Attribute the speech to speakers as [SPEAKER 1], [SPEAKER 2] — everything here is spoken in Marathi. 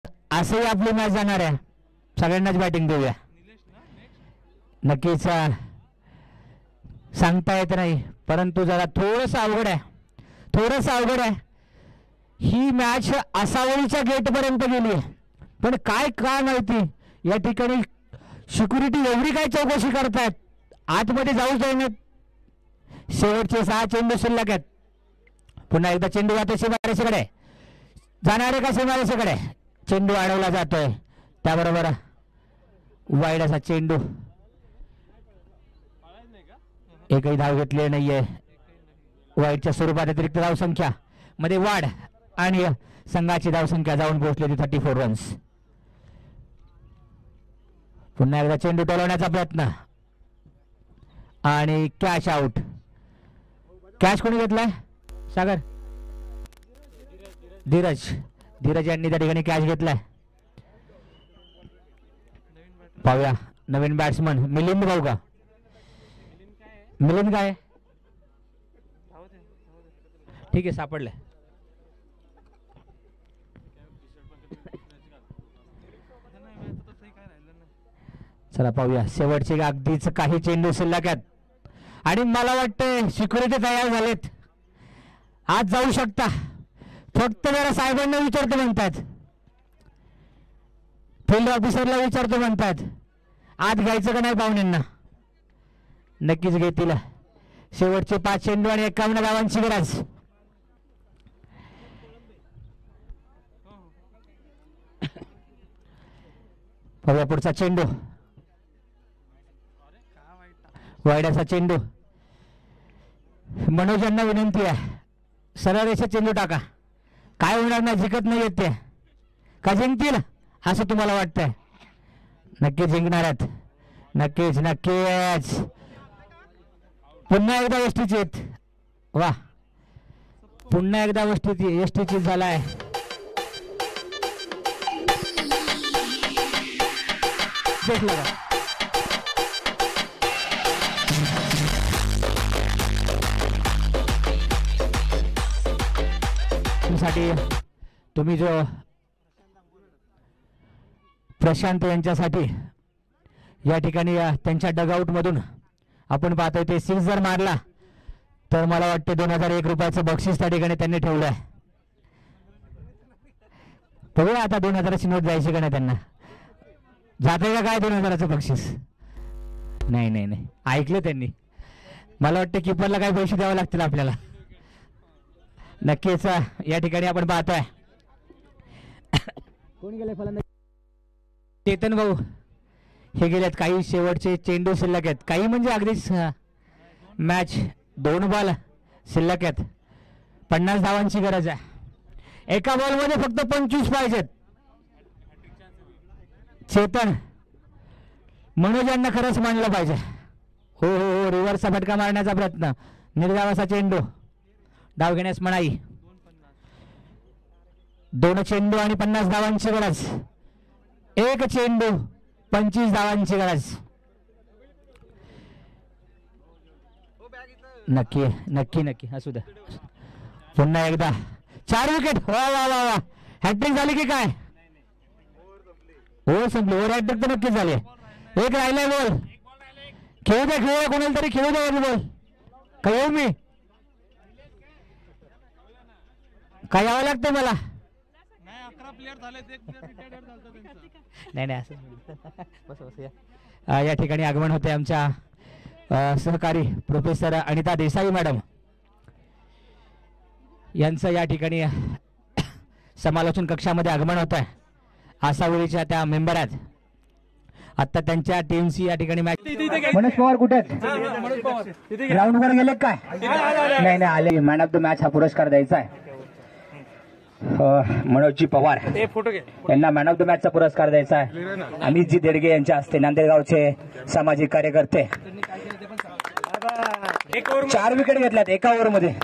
[SPEAKER 1] असंही आपली मॅच जाणार आहे, सगळ्यांनाच बॅटिंग देऊया. नक्कीच सांगता येत नाही, परंतु जरा थोडंसं अवघड आहे, थोडंसं अवघड आहे. ही मॅच आसावळीच्या गेटपर्यंत गेली आहे, पण काय माहिती या ठिकाणी सिक्युरिटी एवढी काय चौकशी करतात, आतमध्ये जाऊ देण्यात. शेवटचे 6 चेंडू शिल्लक आहेत. पुन्हा एकदा चेंडू जातो सीमारेषेकडे, जाणारे का सीमारेषेकडे, चेंडू अडवला जातोय. त्याबरोबर वाईड असा चेंडू, एकही धाव घेतली नाहीये. वाईडच्या स्वरूपात अतिरिक्त धावसंख्या मध्ये वाढ आणि संघाची धावसंख्या जाऊन पोहोचली 34 रन्स. पुन्हा एकदा चेंडू टोलवण्याचा प्रयत्न आणि कॅच आउट. कॅच कोणी घेतलाय? सागर, धीरज यांनी त्या ठिकाणी कॅच घेतलाय. पाहूया नवीन बॅट्समन मिलिंद भाऊ का? मिलिंद काय? ठीक आहे, सापडले. चला पाहूया, शेवटचे अगदीच काही चेंडू शिल्लक आहेत आणि मला वाटतं सिक्युरिटी तयार झालेत. आज जाऊ शकता, फक्त जरा साहेबांना विचारतो म्हणतात, फील्ड ऑफिसरला विचारतो म्हणतात, आत घ्यायचं का नाही पाहुण्यांना. नक्कीच घेतील. शेवटचे 5 चेंडू आणि 51 धावांची गरज. पाहूया पुढचा चेंडू, वाईडाचा चेंडू. मनोज यांना विनंती आहे, सरळ रेषा चेंडू टाका. काय होणार नाही, जिंकत नाही येत ते का जिंकतील असं तुम्हाला वाटतंय? नक्कीच जिंकणार आहेत, नक्कीच नक्कीच. पुन्हा एकदा यष्टीचीत, वा, पुन्हा एकदा यष्टीचीत झालाय. देखला का साठी तुम्ही जो प्रशांत यांच्यासाठी या ठिकाणी त्यांच्या डगआउट मधून आपण पाहतोय ते 6 जर मारला तर मला वाटते 2001 रुपयाचं बक्षीस त्या ठिकाणी त्यांनी ठेवलं आहे. बघूया आता 2000ची नोट जायची का नाही त्यांना, जाते का काय 2000चं बक्षीस? नाही नाही नाही, ऐकलं त्यांनी. मला वाटतं किपरला काही पैसे द्यावे लागतील आपल्याला. नक्कीच या ठिकाणी आपण पाहतोय कोण गेले फलंदाज, चेतन भाऊ हे गेलेत. काही शेवटचे चेंडू शिल्लक आहेत, काही म्हणजे अगदीच मॅच 2 बॉल शिल्लक आहेत. 50 धावांची गरज आहे. एका बॉलमध्ये फक्त 25 पाहिजेत. चेतन, मनोज यांना खरंच मानलं पाहिजे. हो हो हो, रिव्हर्सचा फटका मारण्याचा प्रयत्न, निर्धावाचा चेंडू, डाव घेण्यास मनाई. 2 चेंडू आणि 50 धावांची गरज. 1 चेंडू 25 धावांची गरज. नक्की नक्की नक्की असू द्या. पुन्हा एकदा 4 विकेट. वा वा वा वा, हॅट्रिक झाली की काय? हो संपली, ओव्हर हॅट्रिक तर नक्कीच झाली. 1 राहिलाय बॉल. खेळू द्या कोणाला तरी, खेळू द्या बॉल. काय येऊ मी? काय यावं लागतं मला? नाही नाही असं बस बस. या ठिकाणी आगमन होते आमच्या सहकारी प्रोफेसर अनिता देसाई मॅडम यांचं. या ठिकाणी समालोचन कक्षामध्ये आगमन होत आहे. आसावळीच्या त्या मेंबर आहेत. आता त्यांच्या टीमची या ठिकाणी मॅच. मनोज पवार कुठे आहेत? ग्राउंड वर गेले काय? नाही नाही आले. मॅन ऑफ द मॅच हा पुरस्कार द्यायचा आहे. मनोजजी पवार यांना मॅन ऑफ द मॅचचा पुरस्कार द्यायचा आहे. अमितजी देडगे यांच्या हस्ते, नांदेडगावचे सामाजिक कार्यकर्ते. 4 विकेट घेतल्यात एका ओव्हरमध्ये.